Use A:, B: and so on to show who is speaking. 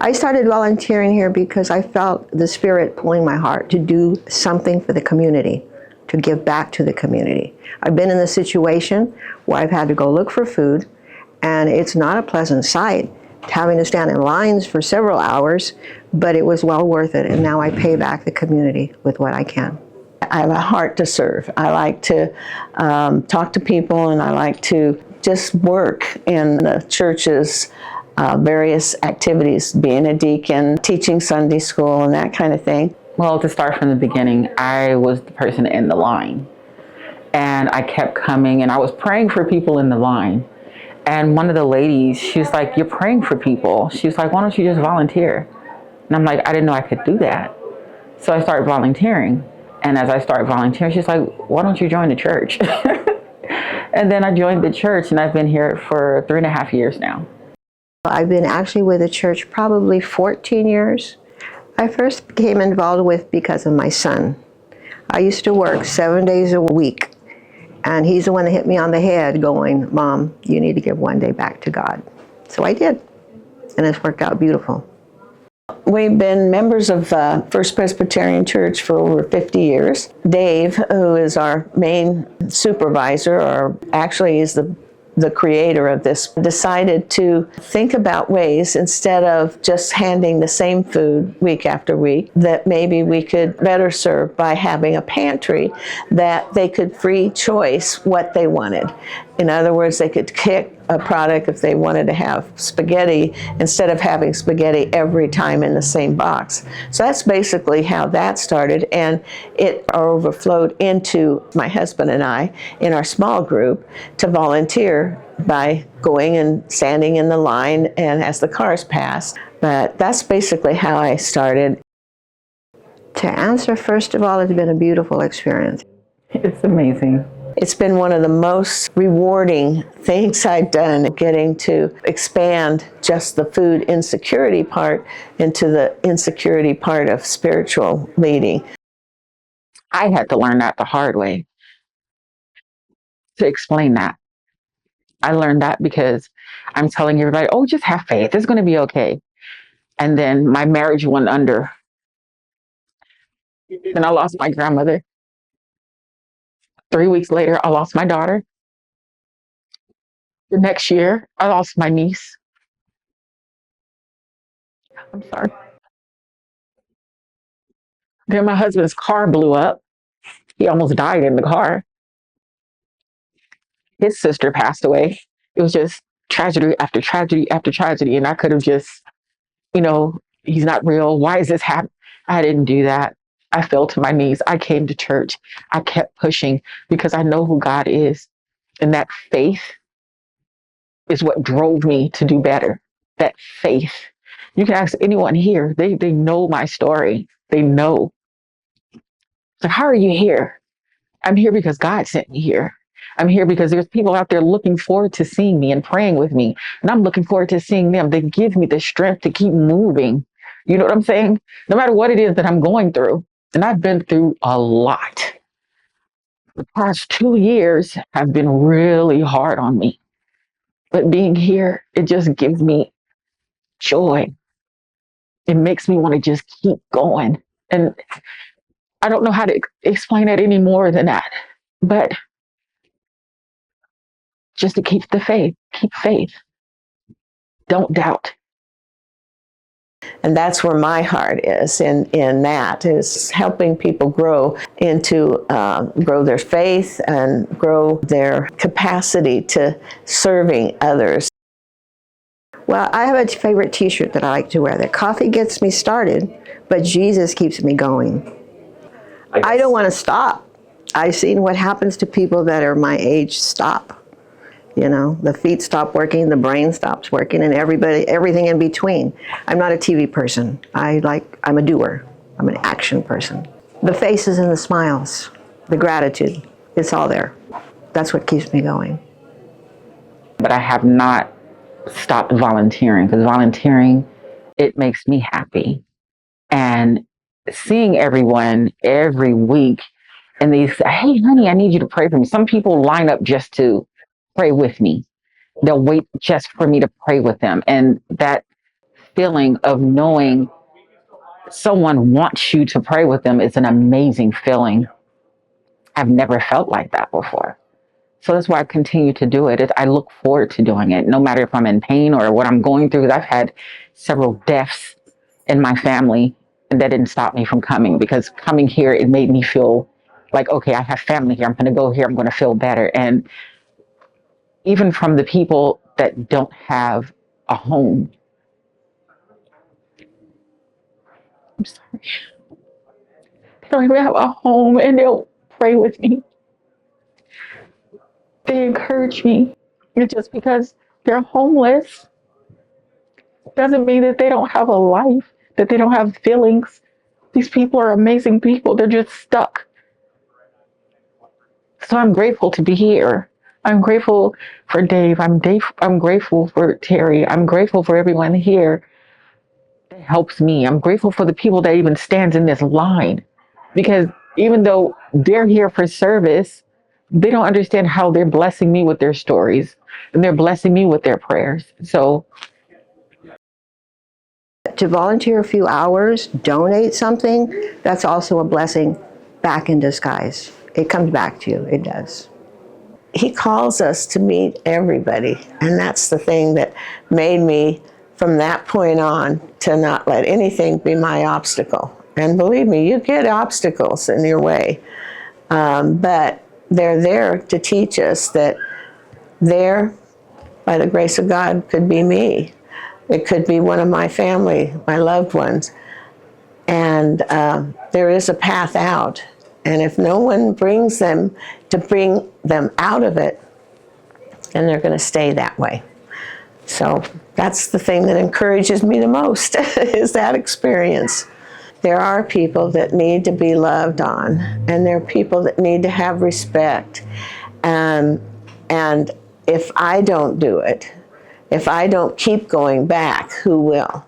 A: I started volunteering here because I felt the Spirit pulling my heart to do something for the community, to give back to the community. I've been in the situation where I've had to go look for food, and it's not a pleasant sight, having to stand in lines for several hours, but it was well worth it, and now I pay back the community with what I can. I have a heart to serve. I like to talk to people, and I like to just work in the church's various activities, being a deacon, teaching Sunday school, and that kind of thing.
B: Well, to start from the beginning, I was the person in the line, and I kept coming, and I was praying for people in the line. And one of the ladies, she was like, "You're praying for people." She was like, "Why don't you just volunteer?" And I'm like, I didn't know I could do that. So I started volunteering. And as I started volunteering, she's like, "Why don't you join the church?" And then I joined the church, and I've been here for 3.5 years now.
A: I've been actually with the church probably 14 years. I first became involved with because of my son. I used to work 7 days a week, and he's the one that hit me on the head going, "Mom, you need to give one day back to God." So I did, and it's worked out beautiful. We've been members of First Presbyterian Church for over 50 years. Dave, who is our main supervisor, or actually is the creator of this, decided to think about ways, instead of just handing the same food week after week, that maybe we could better serve by having a pantry that they could free choice what they wanted. In other words, they could pick a product if they wanted to have spaghetti, instead of having spaghetti every time in the same box. So that's basically how that started, and it overflowed into my husband and I in our small group to volunteer by going and standing in the line and as the cars passed. But that's basically how I started. To answer, first of all, it's been a beautiful experience.
B: It's amazing.
A: It's been one of the most rewarding things I've done, getting to expand just the food insecurity part into the insecurity part of spiritual leading.
B: I had to learn that the hard way, to explain that. I learned that because I'm telling everybody, "Oh, just have faith. It's going to be okay." And then my marriage went under. Then I lost my grandmother. 3 weeks later, I lost my daughter. The next year, I lost my niece. I'm sorry. Then my husband's car blew up. He almost died in the car. His sister passed away. It was just tragedy after tragedy after tragedy. And I could have just, he's not real. Why is this happening? I didn't do that. I fell to my knees. I came to church. I kept pushing because I know who God is. And that faith is what drove me to do better. That faith. You can ask anyone here. They know my story. They know. So how are you here? I'm here because God sent me here. I'm here because there's people out there looking forward to seeing me and praying with me. And I'm looking forward to seeing them. They give me the strength to keep moving. You know what I'm saying? No matter what it is that I'm going through. And I've been through a lot. The past 2 years have been really hard on me. But being here, it just gives me joy. It makes me want to just keep going. And I don't know how to explain it any more than that. But just to keep the faith, keep faith. Don't doubt. And that's where my heart is in that, is helping people grow into, grow their faith and grow their capacity to serving others. Well, I have a favorite t-shirt that I like to wear, that coffee gets me started, but Jesus keeps me going. I don't want to stop. I've seen what happens to people that are my age stop. The feet stop working, the brain stops working, and everything in between. I'm not a TV person. I'm a doer. I'm an action person. The faces and the smiles, the gratitude, it's all there. That's what keeps me going. But I have not stopped volunteering, because volunteering, it makes me happy. And seeing everyone every week, and they say, "Hey, honey, I need you to pray for me." Some people line up just to pray with me. They'll wait just for me to pray with them. And that feeling of knowing someone wants you to pray with them is an amazing feeling. I've never felt like that before. So that's why I continue to do it. I look forward to doing it, no matter if I'm in pain or what I'm going through. I've had several deaths in my family, and that didn't stop me from coming, because coming here, it made me feel like, okay, I have family here. I'm going to go here. I'm going to feel better. And even from the people that don't have a home, I'm sorry, they don't even have a home, and they'll pray with me. They encourage me. And just because they're homeless doesn't mean that they don't have a life, that they don't have feelings. These people are amazing people. They're just stuck. So I'm grateful to be here. I'm grateful for Dave. I'm grateful for Terry. I'm grateful for everyone here that helps me. I'm grateful for the people that even stands in this line, because even though they're here for service, they don't understand how they're blessing me with their stories, and they're blessing me with their prayers. So
A: To volunteer a few hours, donate something, that's also a blessing back in disguise. It comes back to you, it does. He calls us to meet everybody, and that's the thing that made me, from that point on, to not let anything be my obstacle. And believe me, you get obstacles in your way, but they're there to teach us that there, by the grace of God, could be me. It could be one of my family, my loved ones. And there is a path out. And if no one brings them to bring them out of it, then they're going to stay that way. So that's the thing that encourages me the most, is that experience. There are people that need to be loved on, and there are people that need to have respect. And if I don't do it, if I don't keep going back, who will?